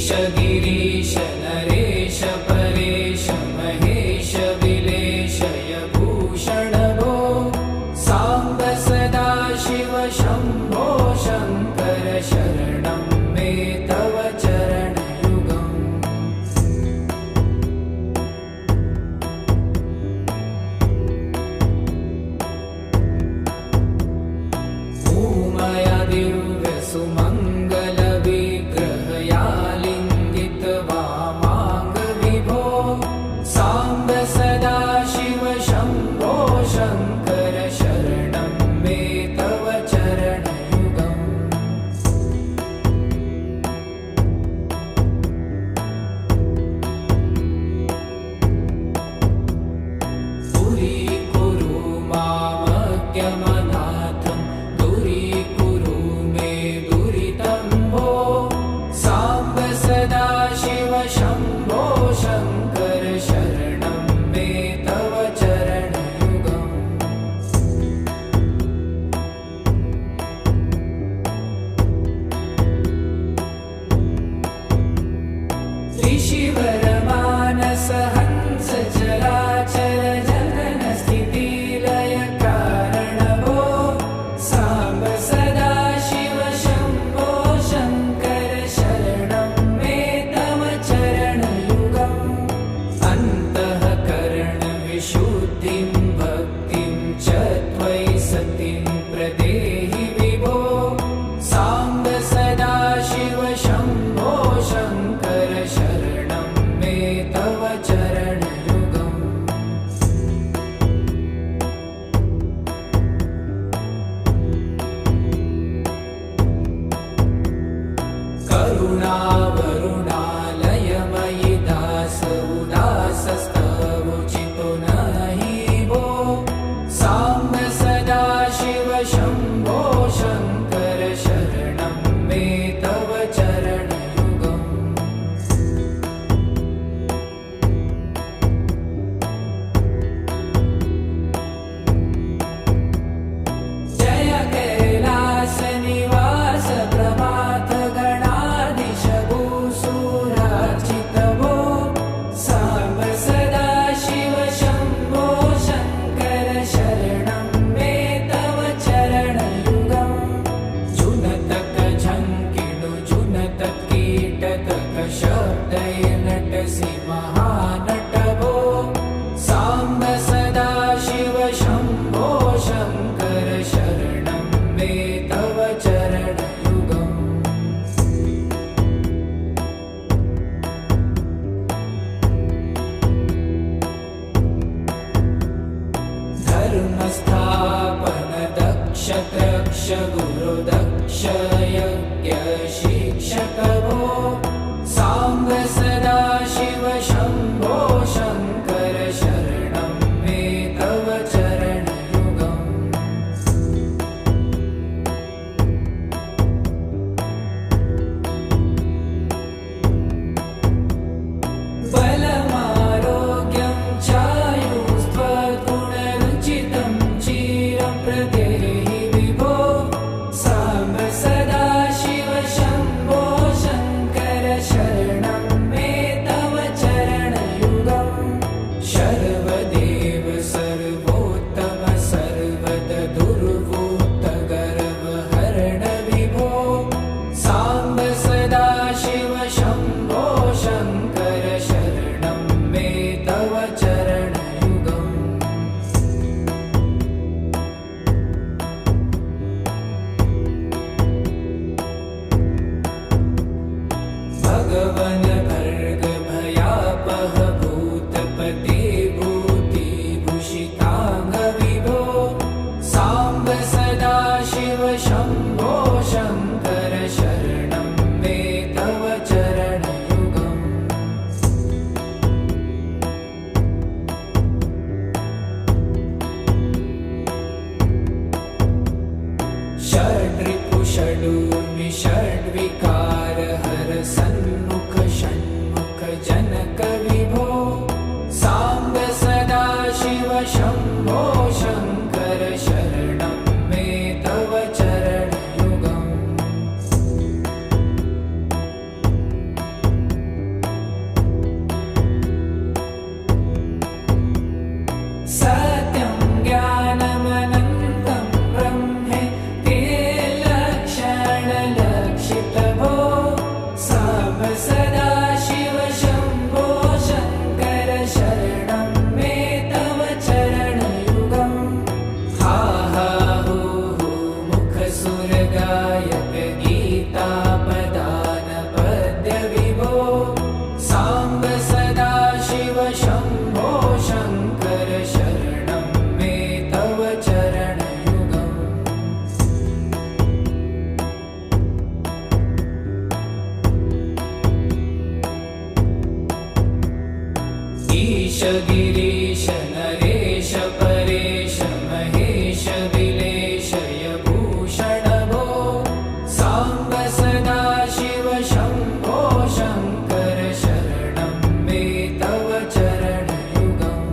गिरीश नरेश परेश महेश विलेशय भूषण भो साम्ब सदा शिव शम्भो शङ्कर शरणं मे तव चरणयुगम् उमया दिव्य सुमङ्गल विग्रहया लिङ्गित वामाङ्ग विभो साम्ब सदा शिव शम्भो शङ्कर शरणं मे तव चरणयुगम् दूरीकुरु मामज्ञमनाथं दूरीकुरु मे दुरितं भो साम्ब सदा शिव शम्भो शङ्कर शरणं मे तव चरणयुगम् ऋषिवरमानस हंस चराचर जनन स्थिति लय कारण भो साम्ब सदा शिव शम्भो शङ्कर शरणं मे तव चरणयुगम् अन्तःकरण विशुद्धिं भक्तिं च त्वयि सतिं प्रदेहि विभो साम्ब सदा शिव शम्भो शङ्कर शरणं मे तव चरणयुगम् करुणावरुणालयमयि दास उदासस्तवोचितो नहि भो साम्ब सदा शिव शम्भो शङ्कर शरणं मे तव चरणयुगम् जय कैलास निवास प्रभात गणाधीश भूसुरार्चित भो साम्ब सदा शिव शम्भो शङ्कर शरणं मे तव चरणयुगम् जुनतक झङ्किणु जुनतक कीटतक शब्दै नटसि महानट भो साम्ब सदा शिव शम्भो शङ्कर शरणं मे तव चरणयुगम् धर्मस्थापन दक्ष त्रक्ष गुरु दक्ष यज्ञ शिक्षक भो साम्ब सदा शिव शम्भो शङ्कर शरणं मे तव चरणयुगम् बलमारोग्यं चायुस्त्वगुणरुचितं चिरं प्रदेहि विभो साम्ब सदा शिव शम्भो शङ्कर शरणं मे तव चरणयुगम् शर्वदेव सर्वोत्तम सर्वद दुर्वूत गर्वहरण विभो साम्ब सदा शिव शम्भो शङ्कर शरणं मे तव चरणयुगम् भगवन् भर्ग भयापह भूतपते भूतिभूषिताङ्ग विभो साम्ब सदा शिव शम्भो शङ्कर शरणं मे तव चरणयुगम् षड्रिपु षडूर्मि षड्विकार हर सन्मुख षण्मुख जनक विभो साम्ब सदा शिव शम्भो शङ्कर शरणं मे तव चरणयुगम् सत्यं ज्ञानमनन्तं ब्रह्मेति लक्षणलक्षितभो साम्ब सदाशिव शम्भो शङ्कर शरणं मे तव चरणयुगम् हा हा हू हू मुखसुरगायक गीतापदान पद्यविभो साम्ब सदाशिव शम्भो शङ्कर शरणं मे तव चरणयुगम् ईश गिरीश नरेश परेश महेश विलेशय भूषण भो साम्ब सदाशिव शम्भो शङ्कर शरणं मे तव चरणयुगम्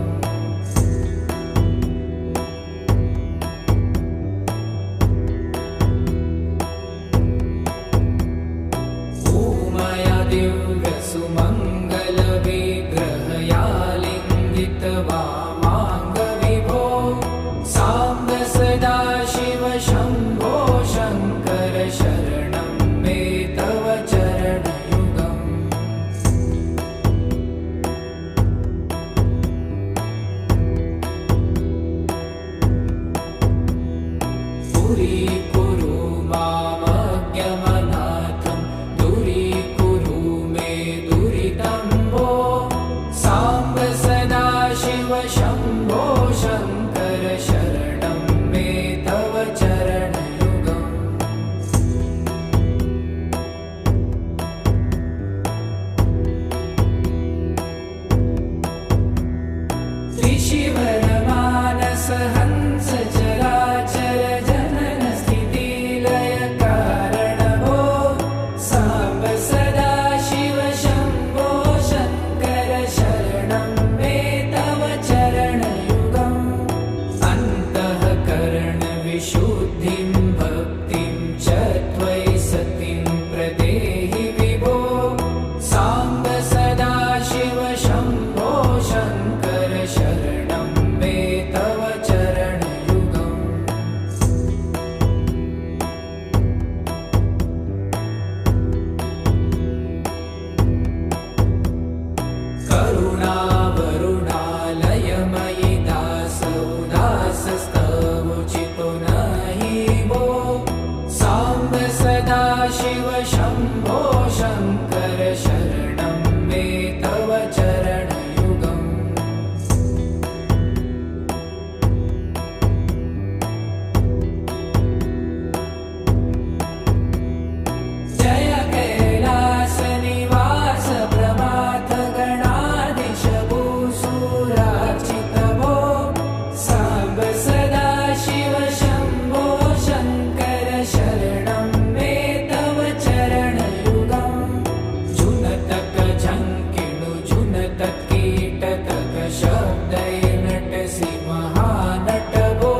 ऊमया दिव्यसुमङ्गलविग्रहयालिङ्गित वामाङ्गविभो साम्ब सदाशिव शम्भो शङ्कर शरणं मे तव चरणयुगम् पुरीकुरु मामज्ञमनाथं दूरीकुरु मे दुरितं भो साम्ब सदाशिव शम्भो शङ्कर शरणं मे तव चरणयुगम् ऋषिवरमानस हंस चराचर जनन स्थिति लय कारण भो साम्ब सदाशिव शम्भो शङ्कर शरणं मे तव चरणयुगम् अन्तःकरण विशुद्धिं भक्तिं च त्वयि सतिं प्रदेहि विभो साम्ब सदाशिव शम्भो शङ्कर शरणं मे तव चरणयुगम् करुणावरुणालयमयि दासौदासस्तवोचितो नहि भो साम्ब सदाशिव शम्भो शङ्कर शरणं मे तव चरणयुगम् जय कैलासनिवास प्रमाथ गणाधीश भूसुरार्चित भो साम्ब सदाशिव शम्भो शङ्कर शरणं मे तव चरणयुगम् जुनतक झङ्किणु जुनतक कीटतक शब्दैर्नटसि महानट भो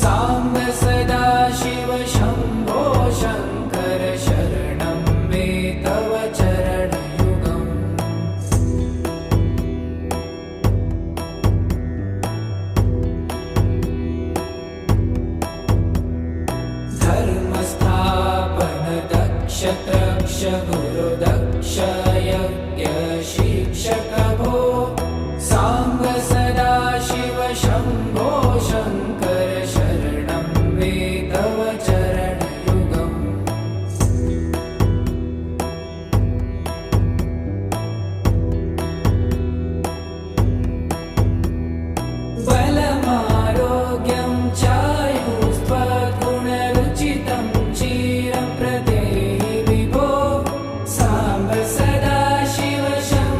साम्ब सदाशिव शम्भो शङ्कर शरणं मे तव चरणयुगम् धर्मस्थापन दक्ष त्रक्ष गुरुदक्ष यज्ञ शिक्षक भो साम्ब सदाशिव शम्भो शङ्कर शरणं मे तव चरणयुगम् बलमारोग्यं चायुस्त्वगुणरुचितं चिरं प्रदेहि विभो साम्ब सदाशिव शम्भो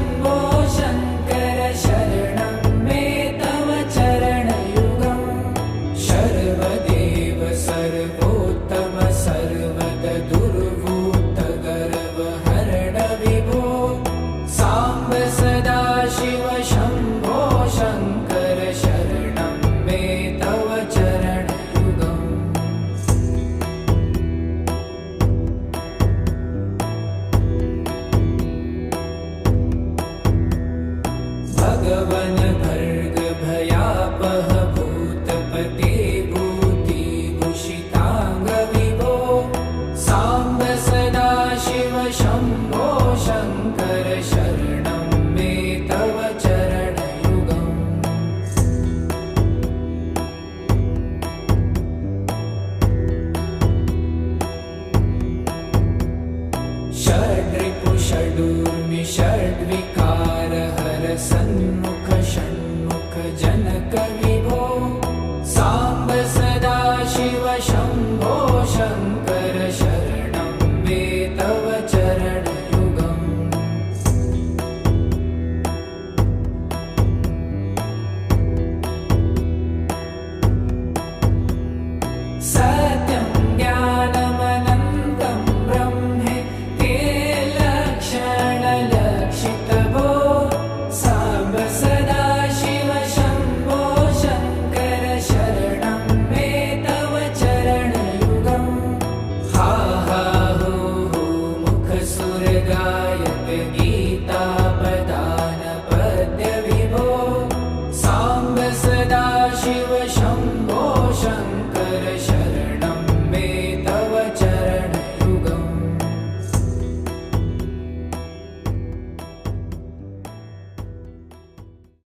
पापहरणं